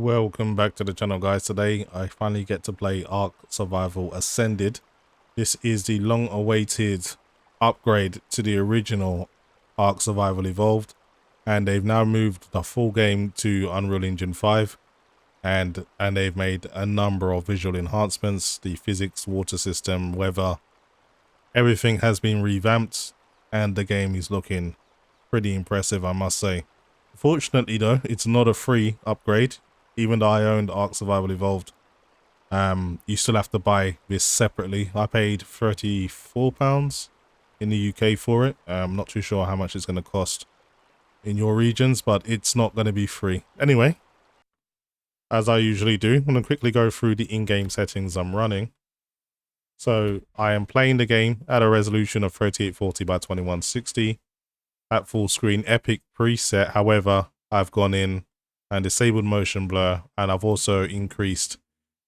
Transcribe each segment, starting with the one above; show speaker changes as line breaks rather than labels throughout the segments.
Welcome back to the channel, guys. Today I finally get to play ARK Survival Ascended. This is the long awaited upgrade to the original ARK Survival Evolved, and they've now moved the full game to Unreal Engine 5, and they've made a number of visual enhancements. The physics, water system, weather, everything has been revamped, and the game is looking pretty impressive, I must say. Fortunately though, it's not a free upgrade. Even though I owned ARK Survival Evolved, you still have to buy this separately. I paid £34 in the UK for it. I'm not too sure how much it's going to cost in your regions, but it's not going to be free. Anyway, as I usually do, I'm going to quickly go through the in-game settings I'm running. So I am playing the game at a resolution of 3840 by 2160 at full screen epic preset. However, I've gone in and disabled motion blur, and I've also increased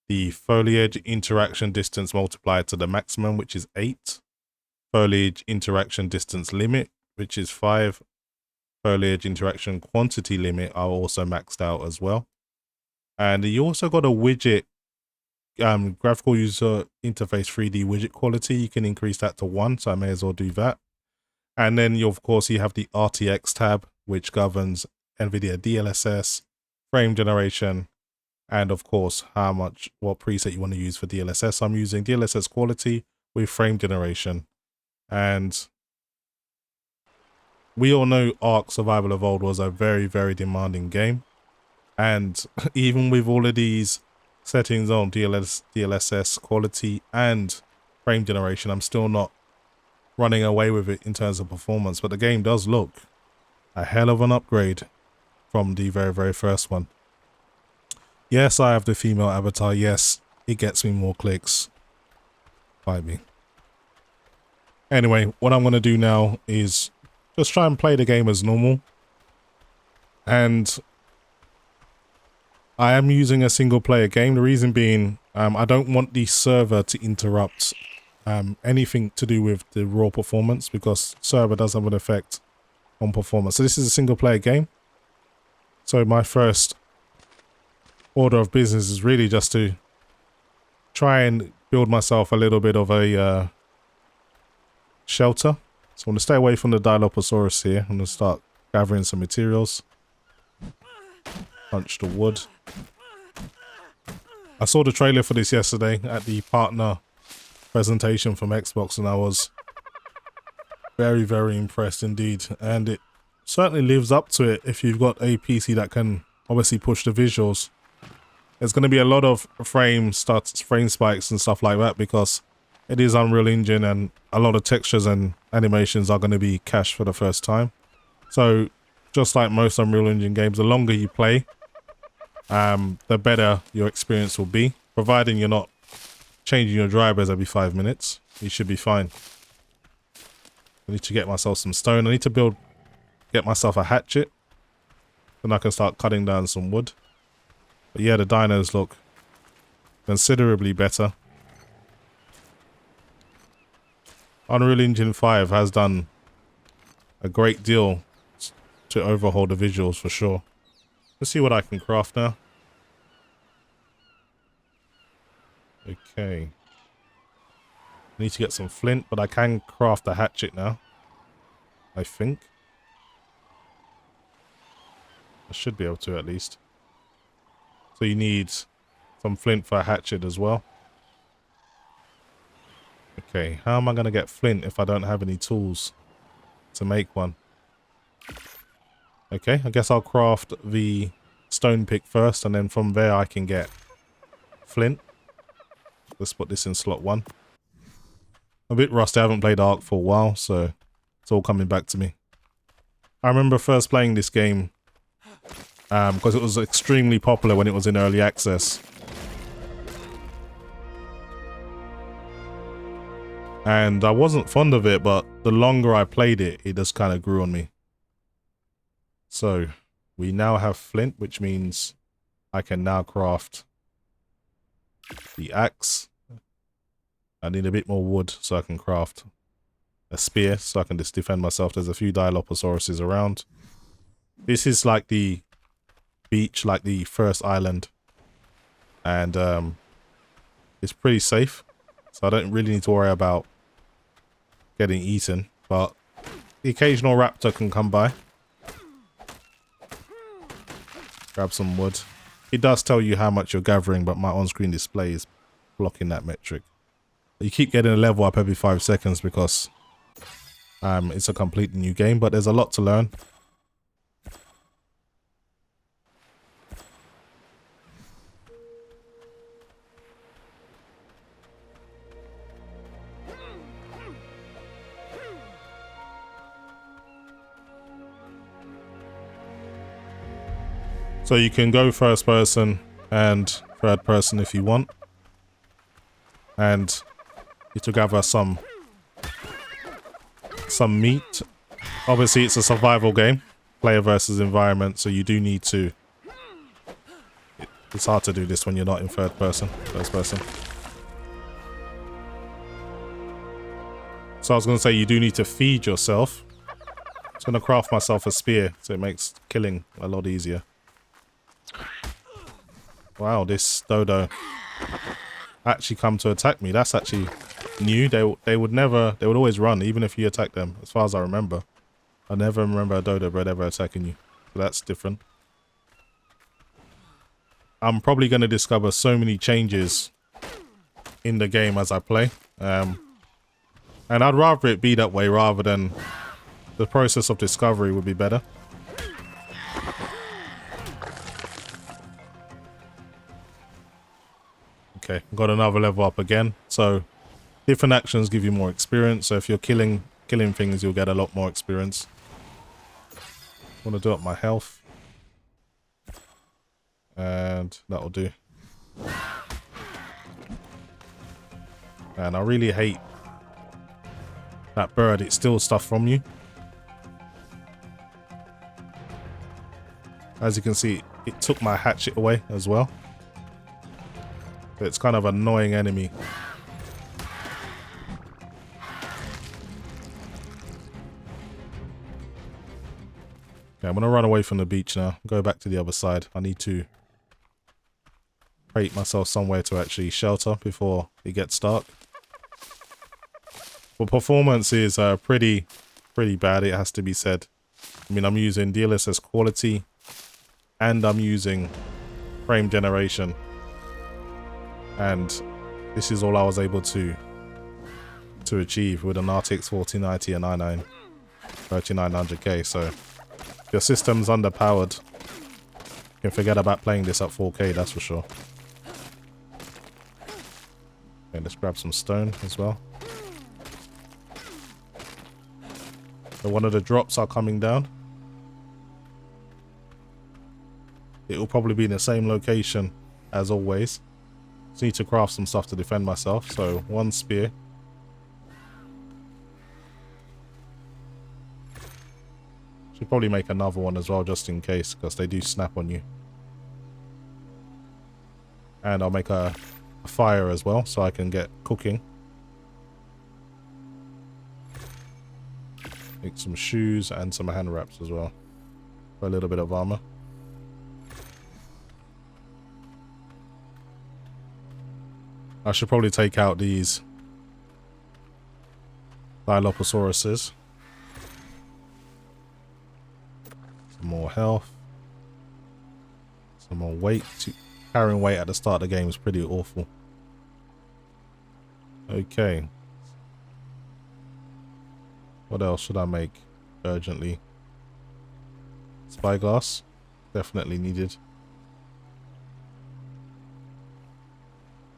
the foliage interaction distance multiplier to the maximum, which is 8, foliage interaction distance limit, which is 5, foliage interaction quantity limit are also maxed out as well. And you also got a widget, graphical user interface 3D widget quality. You can increase that to 1, so I may as well do that. And then you, of course, you have the RTX tab, which governs NVIDIA DLSS, frame generation, and of course what preset you want to use for DLSS. I'm using DLSS quality with frame generation, and we all know ARK Survival Evolved was a very demanding game, and even with all of these settings on DLSS quality and frame generation, I'm still not running away with it in terms of performance. But the game does look a hell of an upgrade from the very first one. Yes, I have the female avatar. Yes, it gets me more clicks. Fight me. Anyway, what I'm going to do now is just try and play the game as normal. And I am using a single player game. The reason being, I don't want the server to interrupt anything to do with the raw performance, because server does have an effect on performance. So this is a single player game. So my first order of business is really just to try and build myself a little bit of a shelter. So I'm going to stay away from the Dilophosaurus here. I'm going to start gathering some materials. Punch the wood. I saw the trailer for this yesterday at the partner presentation from Xbox, and I was very impressed indeed. And it certainly lives up to it if you've got a PC that can obviously push the visuals. There's going to be a lot of frame spikes and stuff like that, because it is Unreal Engine and a lot of textures and animations are going to be cached for the first time. So just like most Unreal Engine games, the longer you play, the better your experience will be, providing you're not changing your drivers every 5 minutes. You should be fine. I need to get myself some stone. I need to get myself a hatchet, then I can start cutting down some wood. But yeah, the dinos look considerably better. Unreal Engine 5 has done a great deal to overhaul the visuals for sure. Let's see what I can craft now. Okay. I need to get some flint, but I can craft a hatchet now, I think. I should be able to, at least. So you need some flint for a hatchet as well. Okay, how am I going to get flint if I don't have any tools to make one? Okay, I guess I'll craft the stone pick first, and then from there I can get flint. Let's put this in slot 1. I'm a bit rusty. I haven't played ARK for a while, so it's all coming back to me. I remember first playing this game because it was extremely popular when it was in early access. And I wasn't fond of it, but the longer I played it, it just kind of grew on me. So we now have flint, which means I can now craft the axe. I need a bit more wood so I can craft a spear, so I can just defend myself. There's a few Dilophosauruses around. This is like the beach like the first island, and it's pretty safe, so I don't really need to worry about getting eaten, but the occasional raptor can come by. Grab some wood. It does tell you how much you're gathering, but my on-screen display is blocking that metric. You keep getting a level up every 5 seconds because it's a completely new game, but there's a lot to learn. So you can go first person and third person if you want. And you to gather some meat. Obviously it's a survival game, player versus environment, so you do need to... It's hard to do this when you're not in first person. So I was going to say you do need to feed yourself. I'm going to craft myself a spear so it makes killing a lot easier. Wow, this dodo actually come to attack me. That's actually new. They would always run even if you attack them, as far as I remember. I never remember a dodo bird ever attacking you. So that's different. I'm probably going to discover so many changes in the game as I play. And I'd rather it be that way rather than the process of discovery would be better. Okay, got another level up again. So different actions give you more experience. So if you're killing things, you'll get a lot more experience. Want to do up my health, and that'll do. And I really hate that bird. It steals stuff from you. As you can see, it took my hatchet away as well. It's kind of an annoying enemy. Okay, I'm going to run away from the beach now. Go back to the other side. I need to create myself somewhere to actually shelter before it gets dark. Well, performance is pretty bad, it has to be said. I mean, I'm using DLSS quality and I'm using frame generation. And this is all I was able to achieve with an RTX 4090 and i9 3900K. So if your system's underpowered, you can forget about playing this at 4K, that's for sure. Okay, let's grab some stone as well. So one of the drops are coming down. It will probably be in the same location as always. Just need to craft some stuff to defend myself. So one spear. Should probably make another one as well just in case, because they do snap on you. And I'll make a fire as well so I can get cooking. Make some shoes and some hand wraps as well. For a little bit of armor. I should probably take out these Dilophosaurus's. Some more health. Some more weight. Carrying weight at the start of the game is pretty awful. Okay. What else should I make urgently? Spyglass. Definitely needed.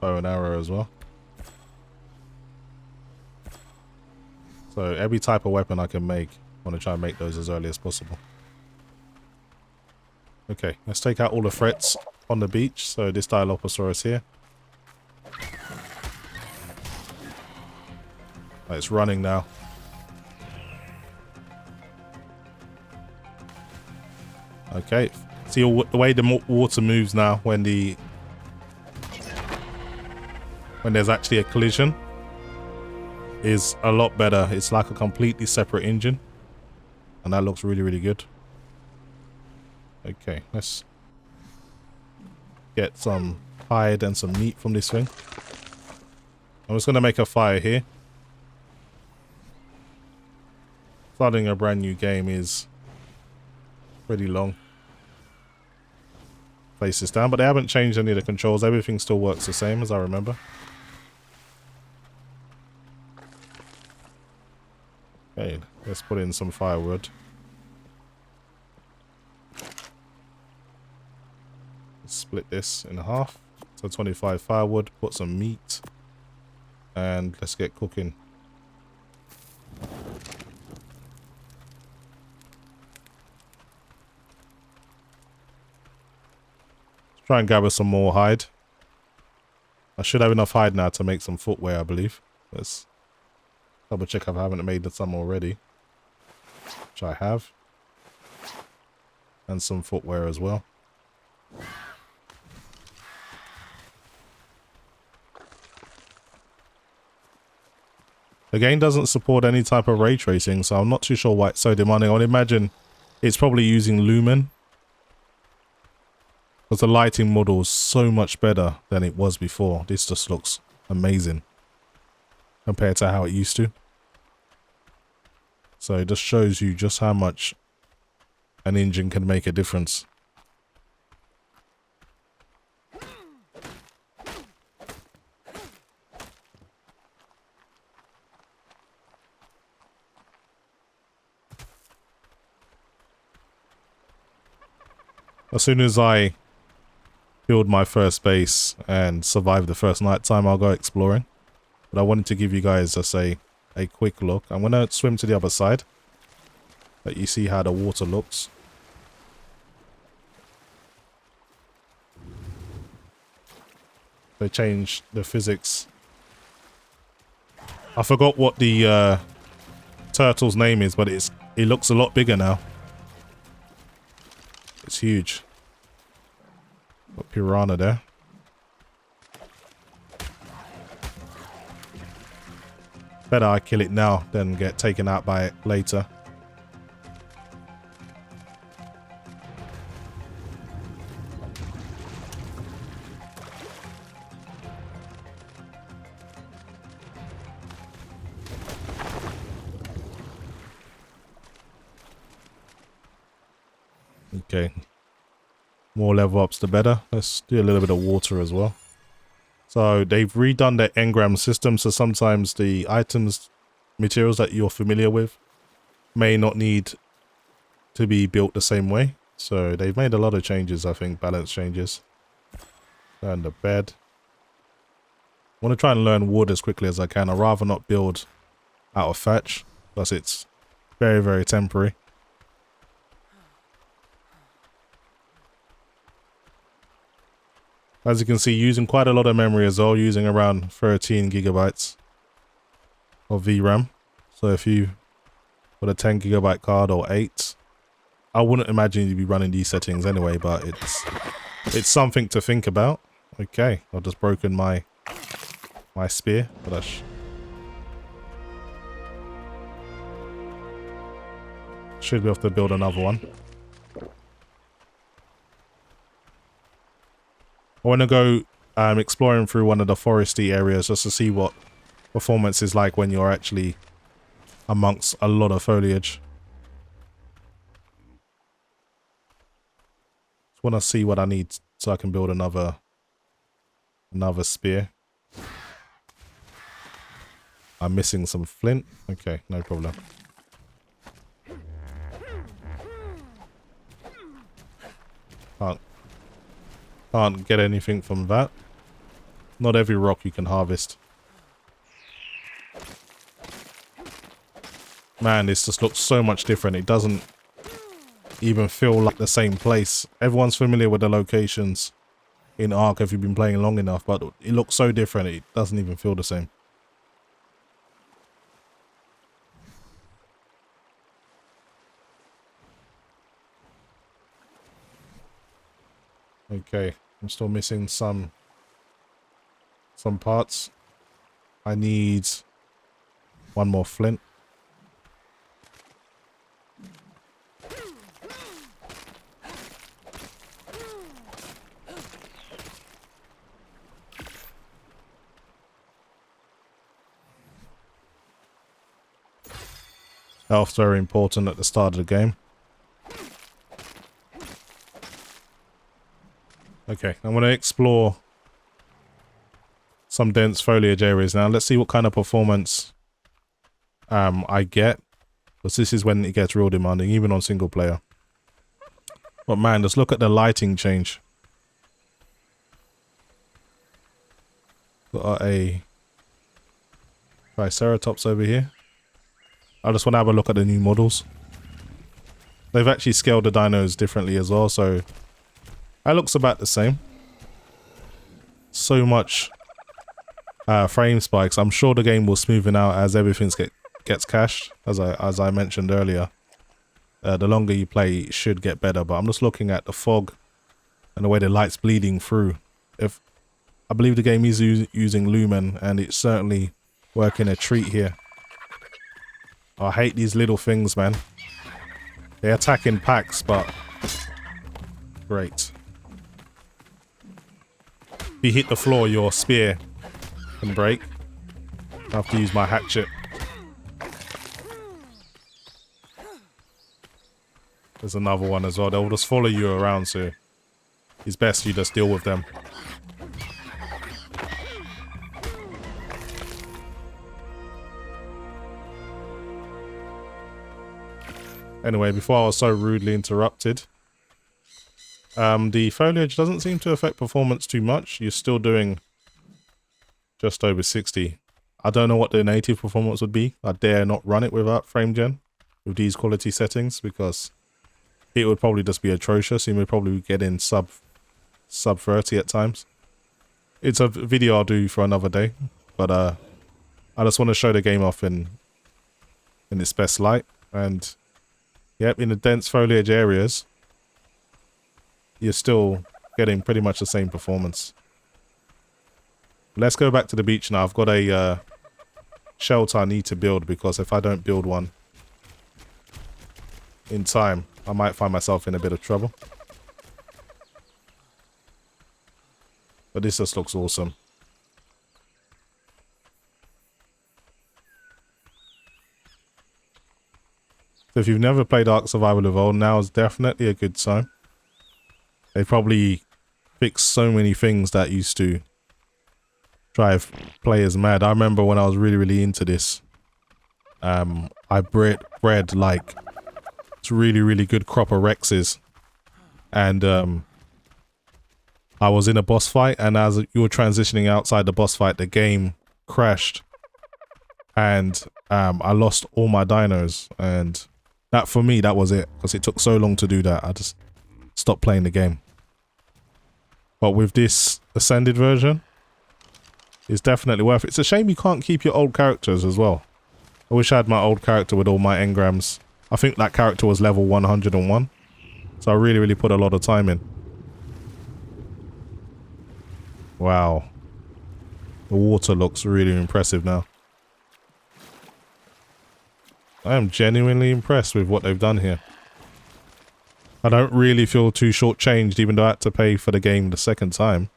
Bow and arrow as well. So every type of weapon I can make, I want to try and make those as early as possible. Okay, let's take out all the threats on the beach. So this Dilophosaurus here. Oh, it's running now. Okay, see the way the water moves now when there's actually a collision is a lot better. It's like a completely separate engine, and that looks really good. Okay, let's get some hide and some meat from this thing. I'm just going to make a fire here. Starting a brand new game is pretty long. Place this down, but they haven't changed any of the controls. Everything still works the same as I remember. Okay, let's put in some firewood. Let's split this in half. So 25 firewood, put some meat, and let's get cooking. Try and gather some more hide. I should have enough hide now to make some footwear, I believe. Let's double check if I haven't made some already. Which I have. And some footwear as well. The game doesn't support any type of ray tracing, so I'm not too sure why it's so demanding. I would imagine it's probably using Lumen. Because the lighting model is so much better than it was before. This just looks amazing compared to how it used to. So it just shows you just how much an engine can make a difference. As soon as I build my first base and survive the first night time, I'll go exploring. But I wanted to give you guys just a quick look. I'm going to swim to the other side. Let you see how the water looks. They changed the physics. I forgot what the turtle's name is, but it looks a lot bigger now. It's huge. Got piranha there. Better I kill it now than get taken out by it later. Okay. More level ups the better. Let's do a little bit of water as well. So they've redone their engram system, so sometimes the items, materials that you're familiar with may not need to be built the same way. So they've made a lot of changes, I think, balance changes. And the bed. I want to try and learn wood as quickly as I can. I'd rather not build out of thatch, plus it's very, very temporary. As you can see, using quite a lot of memory as well, using around 13 gigabytes of VRAM. So if you put a 10 gigabyte card or 8, I wouldn't imagine you'd be running these settings anyway, but it's something to think about. Okay, I've just broken my spear, but should be able to build another one. I want to go exploring through one of the foresty areas just to see what performance is like when you're actually amongst a lot of foliage. Just want to see what I need so I can build another spear. I'm missing some flint. Okay, no problem. Can't get anything from that. Not every rock you can harvest. Man, this just looks so much different. It doesn't even feel like the same place. Everyone's familiar with the locations in Ark if you've been playing long enough, but it looks so different. It doesn't even feel the same. Okay, I'm still missing some parts. I need one more flint. Health's very important at the start of the game. Okay, I'm going to explore some dense foliage areas now. Let's see what kind of performance I get, because this is when it gets real demanding, even on single player. But man, just look at the lighting change. Got a Triceratops over here. I just want to have a look at the new models. They've actually scaled the dinos differently as well, so that looks about the same. So much frame spikes. I'm sure the game will smoothen out as everything gets cached, as I mentioned earlier. The longer you play, it should get better, but I'm just looking at the fog and the way the light's bleeding through. I believe the game is using Lumen, and it's certainly working a treat here. I hate these little things, man. They attack in packs, but great. If you hit the floor, your spear can break. I have to use my hatchet. There's another one as well. They'll just follow you around, so it's best you just deal with them. Anyway, before I was so rudely interrupted, the foliage doesn't seem to affect performance too much. You're still doing just over 60. I don't know what the native performance would be. I dare not run it without frame gen with these quality settings, because it would probably just be atrocious. You would probably get in sub 30 at times. It's a video I'll do for another day, but I just want to show the game off in its best light. And yep, in the dense foliage areas, you're still getting pretty much the same performance. Let's go back to the beach now. I've got a shelter I need to build, because if I don't build one in time, I might find myself in a bit of trouble. But this just looks awesome. So if you've never played Ark Survival Evolved, now is definitely a good time. They probably fixed so many things that used to drive players mad. I remember when I was really into this, I bred like really good crop of Rexes, and I was in a boss fight, and as you were transitioning outside the boss fight, the game crashed, and I lost all my dinos, and that, for me, that was it, because it took so long to do that. I just stopped playing the game. But with this Ascended version, it's definitely worth it. It's a shame you can't keep your old characters as well. I wish I had my old character with all my engrams. I think that character was level 101. So I really put a lot of time in. Wow. The water looks really impressive now. I am genuinely impressed with what they've done here. I don't really feel too shortchanged, even though I had to pay for the game the second time.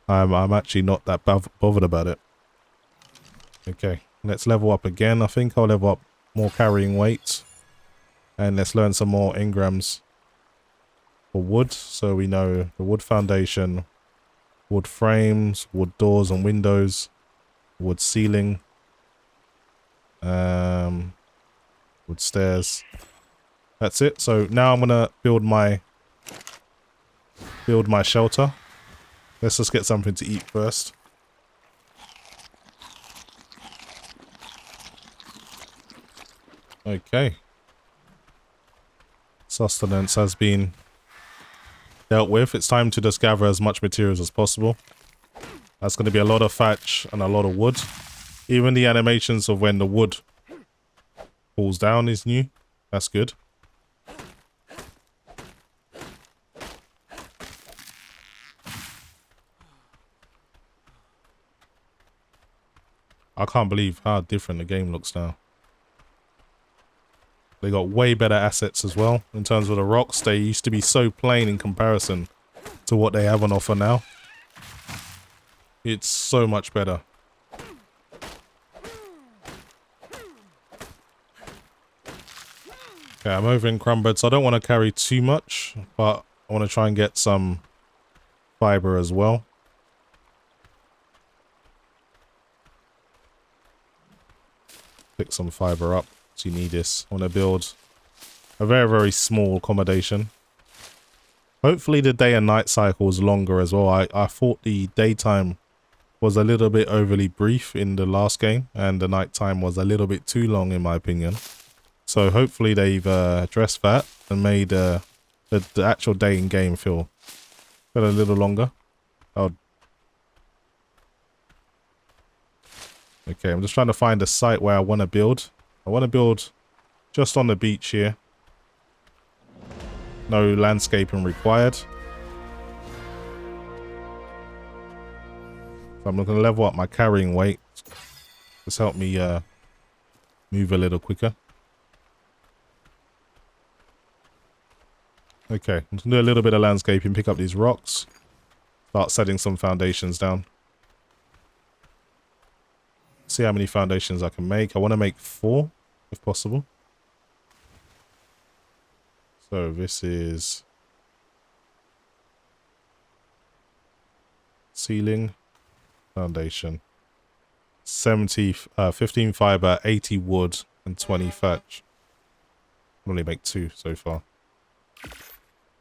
I'm actually not that bothered about it. Okay, let's level up again. I think I'll level up more carrying weight. And let's learn some more engrams for wood. So we know the wood foundation, wood frames, wood doors and windows, wood ceiling, wood stairs. That's it. So now I'm gonna build my shelter. Let's just get something to eat first. Okay. Sustenance has been dealt with. It's time to just gather as much materials as possible. That's going to be a lot of thatch and a lot of wood. Even the animations of when the wood falls down is new. That's good. I can't believe how different the game looks now. They got way better assets as well in terms of the rocks. They used to be so plain in comparison to what they have on offer now. It's so much better. Okay, I'm over encumbered, so I don't want to carry too much, but I want to try and get some fiber as well. Pick some fiber up, so you need this. I want to build a very, very small accommodation. Hopefully the day and night cycle is longer as well. I thought the daytime was a little bit overly brief in the last game, and the nighttime was a little bit too long in my opinion. So hopefully they've addressed that and made the actual day in game feel a little longer. Okay, I'm just trying to find a site where I want to build. I want to build just on the beach here. No landscaping required. So I'm going to level up my carrying weight. Just help me move a little quicker. Okay, I'm going to do a little bit of landscaping, pick up these rocks. Start setting some foundations down. See how many foundations I can make. I want to make 4, if possible. So this is ceiling, foundation. 15 fiber, 80 wood, and 20 thatch. I only make 2 so far.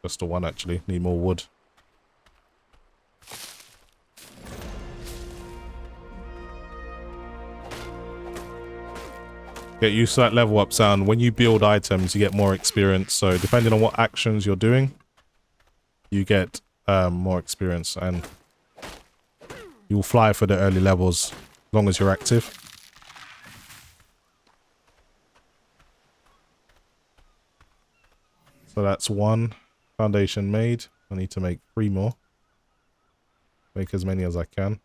Just the 1 actually. Need more wood. Get used to that level up sound. When you build items, you get more experience. So depending on what actions you're doing, you get more experience, and you'll fly for the early levels as long as you're active. So that's 1 foundation made. I need to make 3 more. Make as many as I can.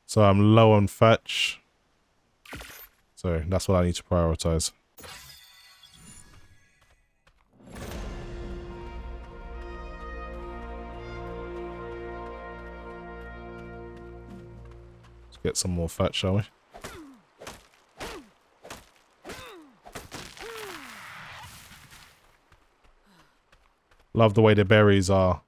So I'm low on thatch. So that's what I need to prioritize. Let's get some more thatch, shall we? Love the way the berries are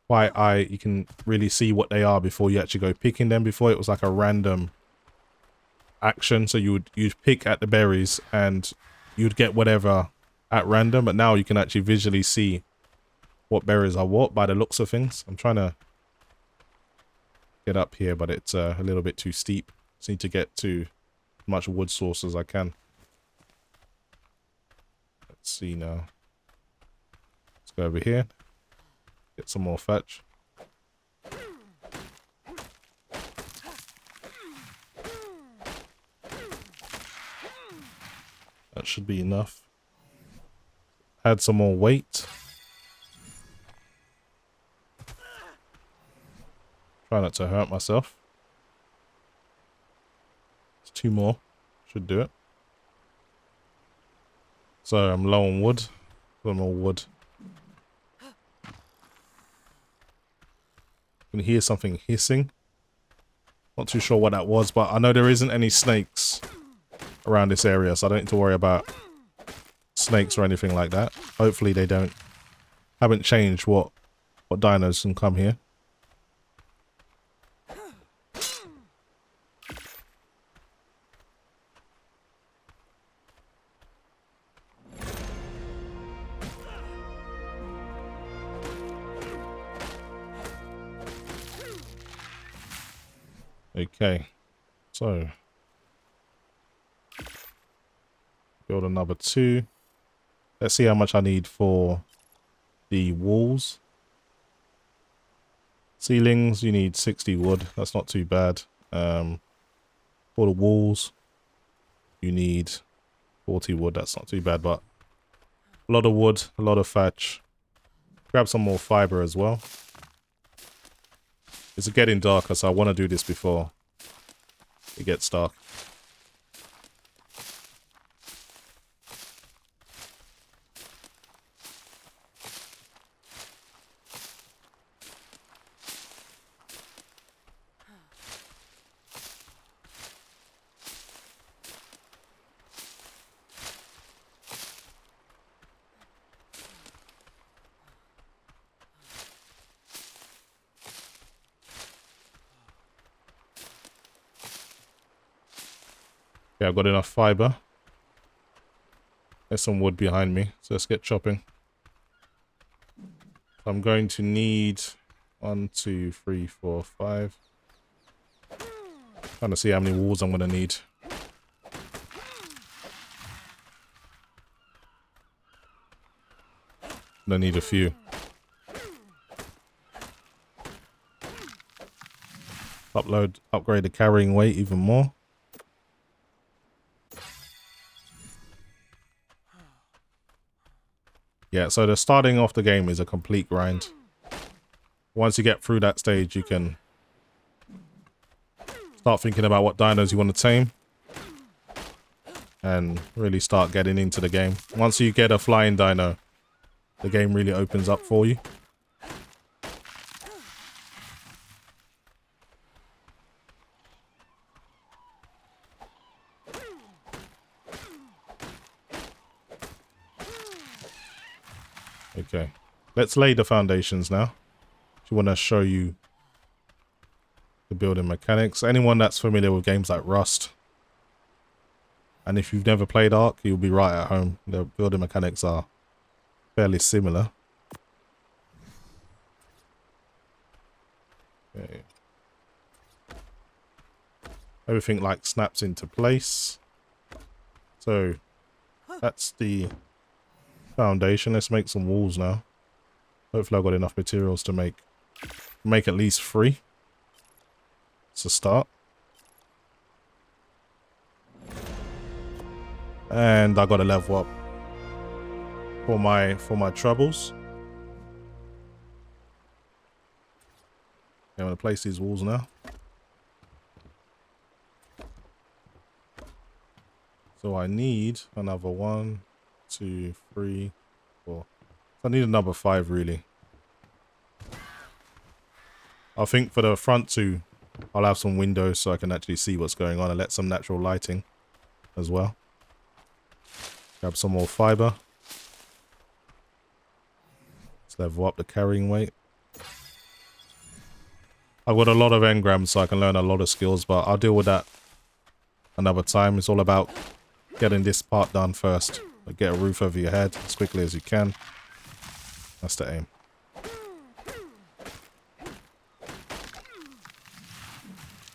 quite you can really see what they are before you actually go picking them. Before it was like a random action, so you'd pick at the berries and you'd get whatever at random, but now you can actually visually see what berries are what by the looks of things. I'm trying to get up here, but it's a little bit too steep. Just need to get to as much wood source as I can. Let's see now. Let's go over here, get some more thatch. That should be enough. Add some more weight. Try not to hurt myself. It's 2 more. Should do it. So I'm low on wood. A little more wood. I can hear something hissing. Not too sure what that was, but I know there isn't any snakes around this area, so I don't need to worry about snakes or anything like that. Hopefully they haven't changed what dinos can come here. Okay, so build another 2. Let's see how much I need for the walls. Ceilings, you need 60 wood. That's not too bad. For the walls, you need 40 wood. That's not too bad, but a lot of wood, a lot of thatch. Grab some more fiber as well. It's getting darker, so I want to do this before it gets dark. Okay, I've got enough fiber. There's some wood behind me, so let's get chopping. I'm going to need 1, 2, 3, 4, 5. Trying to see how many walls I'm going to need. I need a few. Upgrade the carrying weight even more. Yeah, so the starting off the game is a complete grind. Once you get through that stage, you can start thinking about what dinos you want to tame and really start getting into the game. Once you get a flying dino, the game really opens up for you. Okay, let's lay the foundations now. I want to show you the building mechanics. Anyone that's familiar with games like Rust, and if you've never played Ark, you'll be right at home. The building mechanics are fairly similar. Okay. Everything like snaps into place. So that's the foundation. Let's make some walls now. Hopefully I've got enough materials to make at least 3. It's a start. And I got to level up for my troubles. Okay, I'm gonna place these walls now. So I need another 1, 2, 3, 4. I need another 5 really. I think for the front 2, I'll have some windows so I can actually see what's going on and let some natural lighting as well. Grab some more fiber. Let's level up the carrying weight. I've got a lot of engrams so I can learn a lot of skills, but I'll deal with that another time. It's all about getting this part done first. Get a roof over your head as quickly as you can. That's the aim.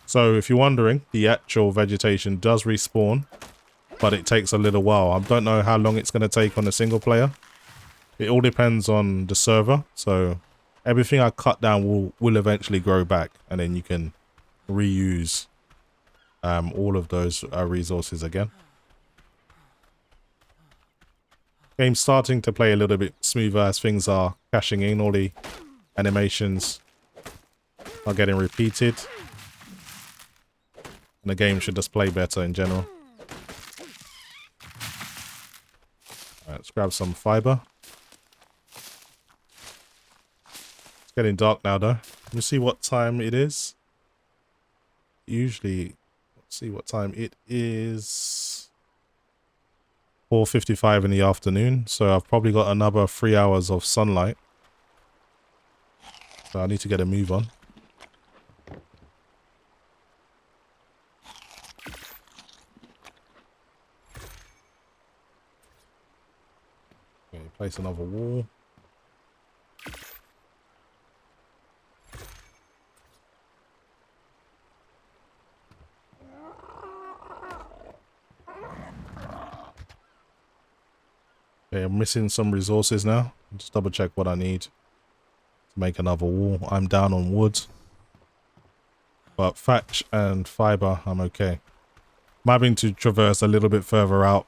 So if you're wondering, the actual vegetation does respawn, but it takes a little while. I don't know how long it's going to take on a single player. It all depends on the server. So everything I cut down will eventually grow back, and then you can reuse all of those resources again. Game's starting to play a little bit smoother as things are caching in. All the animations are getting repeated. And the game should just play better in general. Alright, let's grab some fiber. It's getting dark now though. Let me see what time it is. Usually, let's see what time it is. 4:55 in the afternoon, so I've probably got another 3 hours of sunlight. So I need to get a move on. Okay, place another wall. Okay, I'm missing some resources now. Just double check what I need to make another wall. I'm down on wood. But thatch and fiber, I'm okay. I'm having to traverse a little bit further out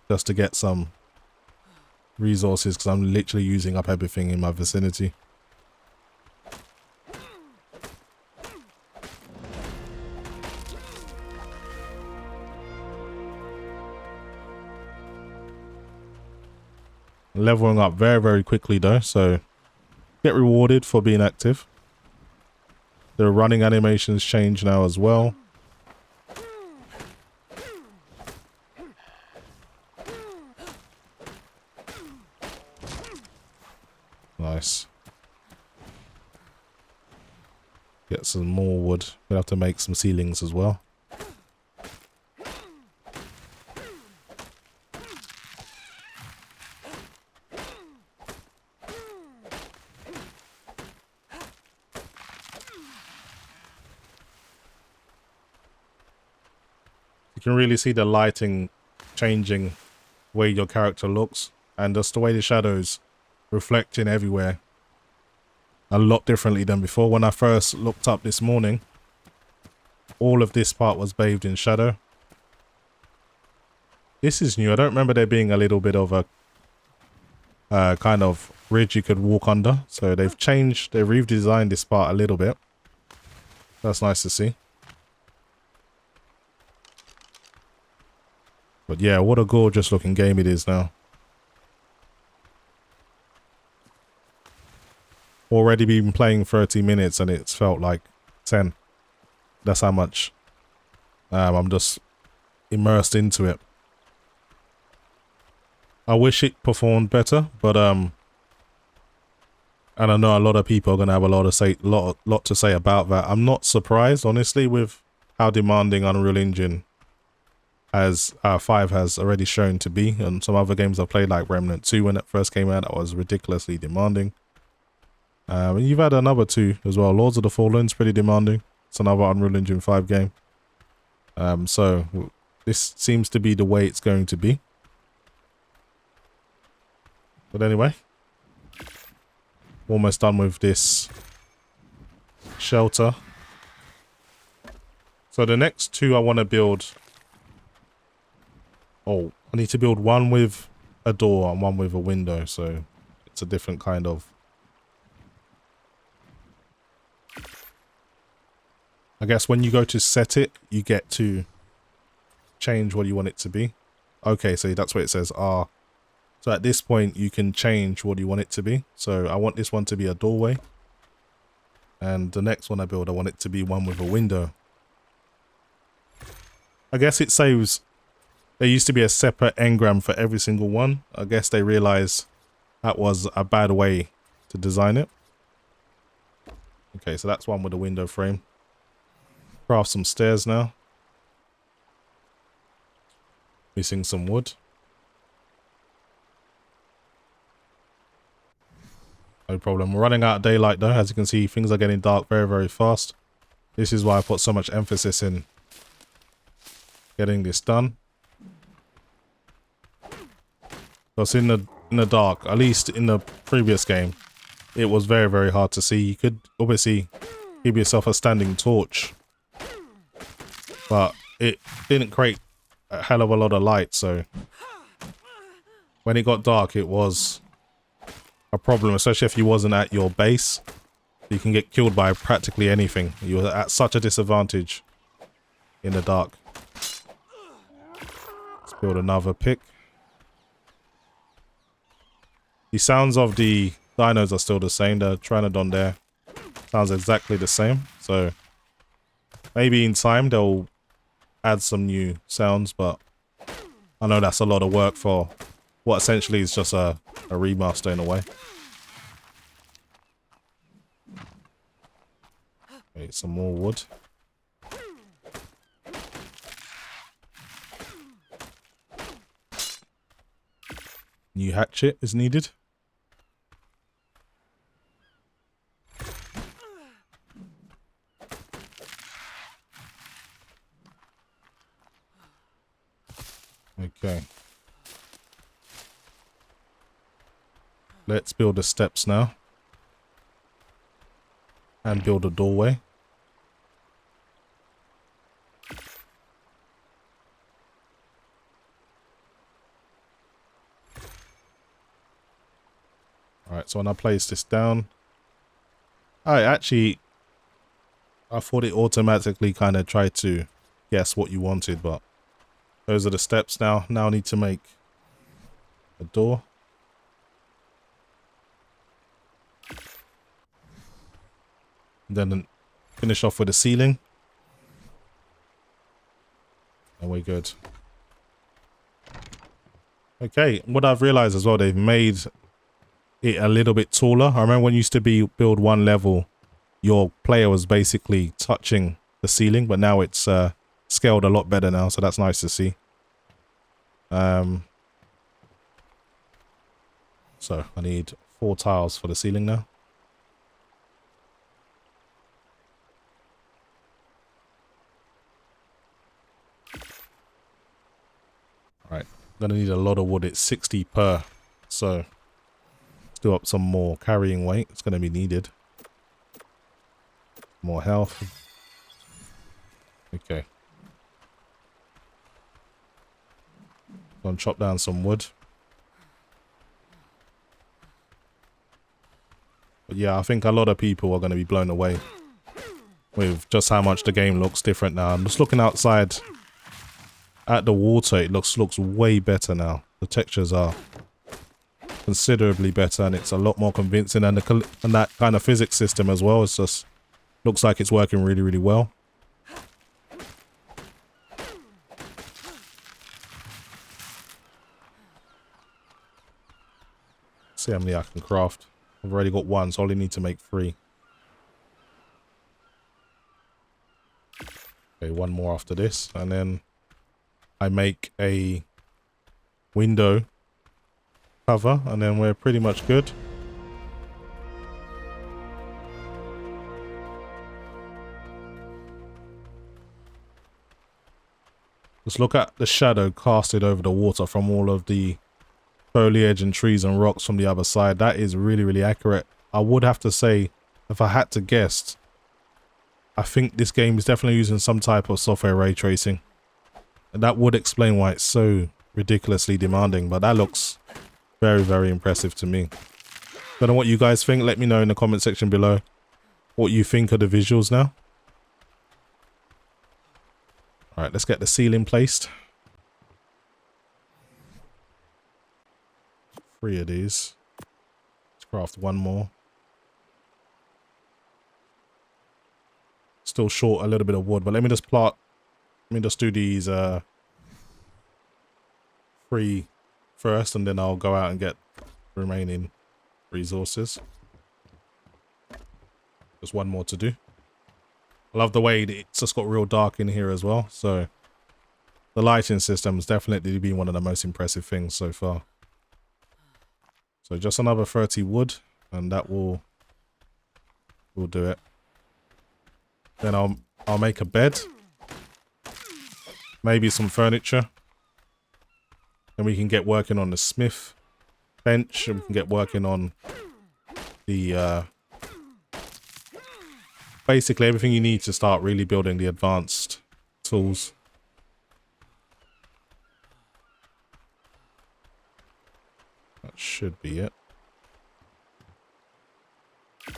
just to get some resources because I'm literally using up everything in my vicinity. Leveling up very, very quickly though, so get rewarded for being active. The running animations change now as well. Nice. Get some more wood. We'll have to make some ceilings as well. can really see the lighting changing the way your character looks, and just the way the shadows reflecting everywhere a lot differently than before. When I first looked up this morning, all of this part was bathed in shadow. This is new. I don't remember there being a little bit of a kind of ridge you could walk under. So they've redesigned this part a little bit. That's nice to see. But yeah, what a gorgeous looking game it is now. Already been playing 30 minutes and it's felt like 10. That's how much I'm just immersed into it. I wish it performed better, but and I know a lot of people are gonna have a lot to say about that. I'm not surprised, honestly, with how demanding Unreal Engine as 5 has already shown to be. And some other games I've played, like Remnant 2, when it first came out, that was ridiculously demanding. And you've had another 2 as well. Lords of the Fallen's pretty demanding. It's another Unreal Engine 5 game. So this seems to be the way it's going to be. But anyway, almost done with this shelter. So the next 2 I want to build. Oh, I need to build one with a door and one with a window. So it's a different kind of. I guess when you go to set it, you get to change what you want it to be. Okay, so that's what it says R. So at this point, you can change what you want it to be. So I want this one to be a doorway. And the next one I build, I want it to be one with a window. I guess it saves. There used to be a separate engram for every single one. I guess they realized that was a bad way to design it. Okay, so that's one with a window frame. Craft some stairs now. Missing some wood. No problem. We're running out of daylight though. As you can see, things are getting dark very, very fast. This is why I put so much emphasis in getting this done. Because in the dark, at least in the previous game, it was very, very hard to see. You could obviously give yourself a standing torch, but it didn't create a hell of a lot of light, so when it got dark, it was a problem, especially if you wasn't at your base. You can get killed by practically anything. You're at such a disadvantage in the dark. Let's build another pick. The sounds of the dinos are still the same. The Pteranodon there sounds exactly the same. So maybe in time they'll add some new sounds, but I know that's a lot of work for what essentially is just a remaster in a way. Okay, some more wood. New hatchet is needed. Okay. Let's build the steps now. And build a doorway. Alright, so when I place this down, I thought it automatically kind of tried to guess what you wanted, but those are the steps now. Now I need to make a door. And then finish off with a ceiling. And we're good. Okay, what I've realized as well, they've made it a little bit taller. I remember when you used to build one level, your player was basically touching the ceiling, but now it's scaled a lot better now, so that's nice to see. So I need 4 tiles for the ceiling now. Gonna need a lot of wood. It's 60 per. So let's do up some more carrying weight. It's gonna be needed. More health. Okay. Gonna chop down some wood. But yeah, I think a lot of people are going to be blown away with just how much the game looks different now. I'm just looking outside at the water. It looks way better now. The textures are considerably better, and it's a lot more convincing. And that kind of physics system as well. It's just looks like it's working really, really well. See how many I can craft. I've already got one, so I only need to make 3. Okay, one more after this, and then I make a window cover, and then we're pretty much good. Just look at the shadow casted over the water from all of the foliage and trees and rocks from the other side. That is really, really accurate. I would have to say, if I had to guess, I think this game is definitely using some type of software ray tracing. And that would explain why it's so ridiculously demanding, but that looks very, very impressive to me. Don't know what you guys think. Let me know in the comment section below what you think of the visuals now. Alright, let's get the ceiling placed. 3 of these. Let's craft 1 more. Still short a little bit of wood, but let me just do these 3 first, and then I'll go out and get the remaining resources. Just 1 more to do. I love the way it's just got real dark in here as well, so the lighting system has definitely been one of the most impressive things so far. So just another 30 wood, and that will do it. Then I'll make a bed, maybe some furniture, and we can get working on the smith bench, and we can get working on the basically everything you need to start really building the advanced tools. That should be it. Should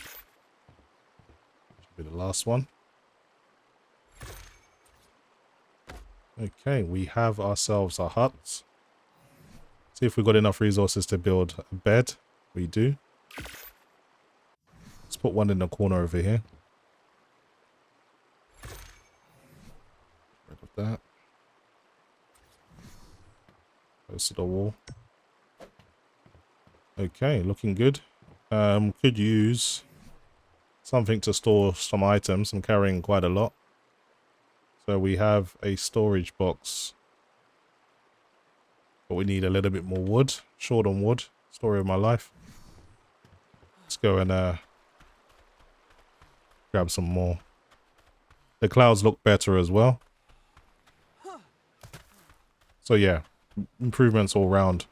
be the last one. Okay, we have ourselves a hut. See if we've got enough resources to build a bed. We do. Let's put one in the corner over here. Rid of that. Close to the wall. Okay, looking good. Could use something to store some items. I'm carrying quite a lot. So we have a storage box. But we need a little bit more wood. Short on wood. Story of my life. Let's go and grab some more. The clouds look better as well. So yeah, improvements all round.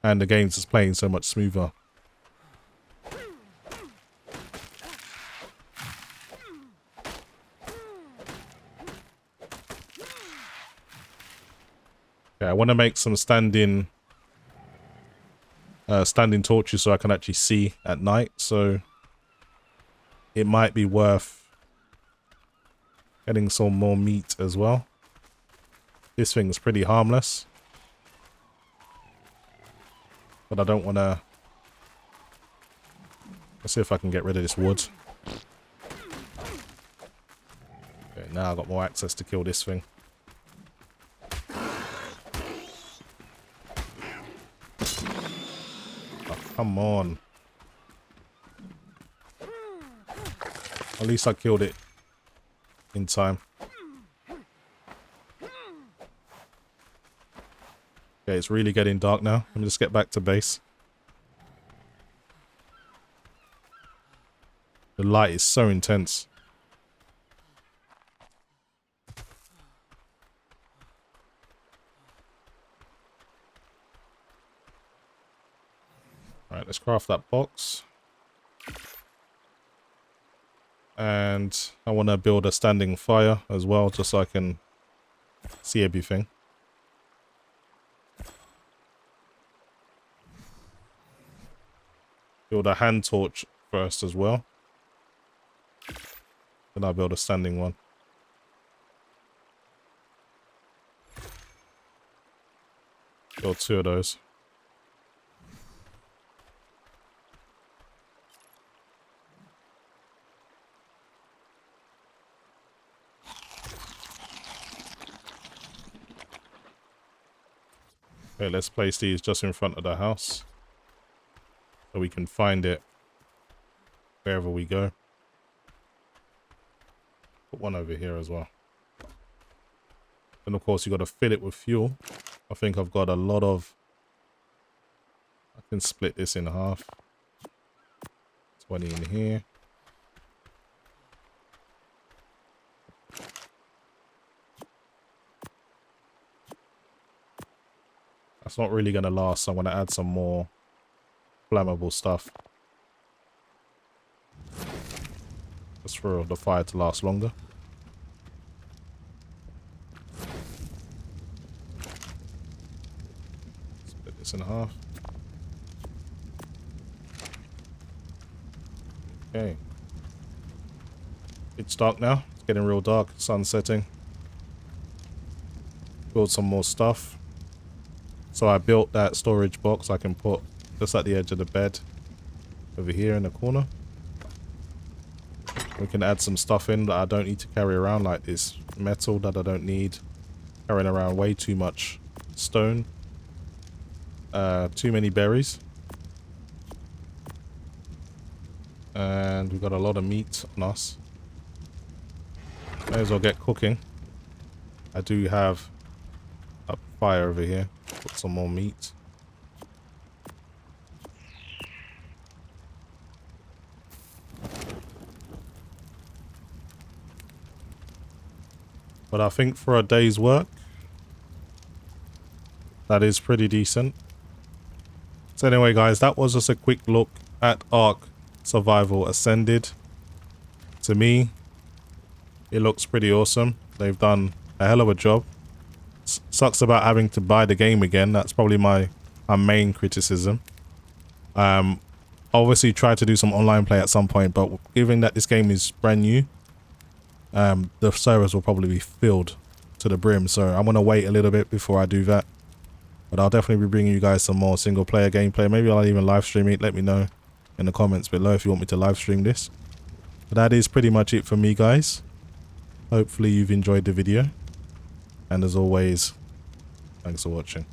And the game's just playing so much smoother. Yeah, I want to make some standing torches so I can actually see at night. So it might be worth getting some more meat as well. This thing's pretty harmless. But I don't want to... Let's see if I can get rid of this wood. Okay, now I've got more access to kill this thing. Oh, come on. At least I killed it in time. Okay, it's really getting dark now. Let me just get back to base. The light is so intense. let's craft that box. And I want to build a standing fire as well, just so I can see everything. Build a hand torch first as well. Then I'll build a standing one. Build 2 of those. Okay, let's place these just in front of the house so we can find it wherever we go. Put one over here as well. And of course you got to fill it with fuel. I think I've got a lot of... I can split this in half. 20 in here. That's not really going to last, so I'm going to add some more flammable stuff. Just for the fire to last longer. Split this in half. Okay. It's dark now. It's getting real dark. Sun's setting. Build some more stuff. So I built that storage box I can put just at the edge of the bed over here in the corner. We can add some stuff in that I don't need to carry around, like this metal that I don't need. Carrying around way too much stone. Too many berries. And we've got a lot of meat on us. May as well get cooking. I do have a fire over here. Put some more meat. But I think for a day's work, that is pretty decent. So anyway guys, that was just a quick look at Ark Survival Ascended. To me, it looks pretty awesome. They've done a hell of a job. Sucks about having to buy the game again. That's probably my main criticism. Obviously try to do some online play at some point, but given that this game is brand new, the servers will probably be filled to the brim, so I'm going to wait a little bit before I do that. But I'll definitely be bringing you guys some more single player gameplay. Maybe I'll even live stream it. Let me know in the comments below if you want me to live stream this. But that is pretty much it for me, guys. Hopefully you've enjoyed the video. And as always, thanks for watching.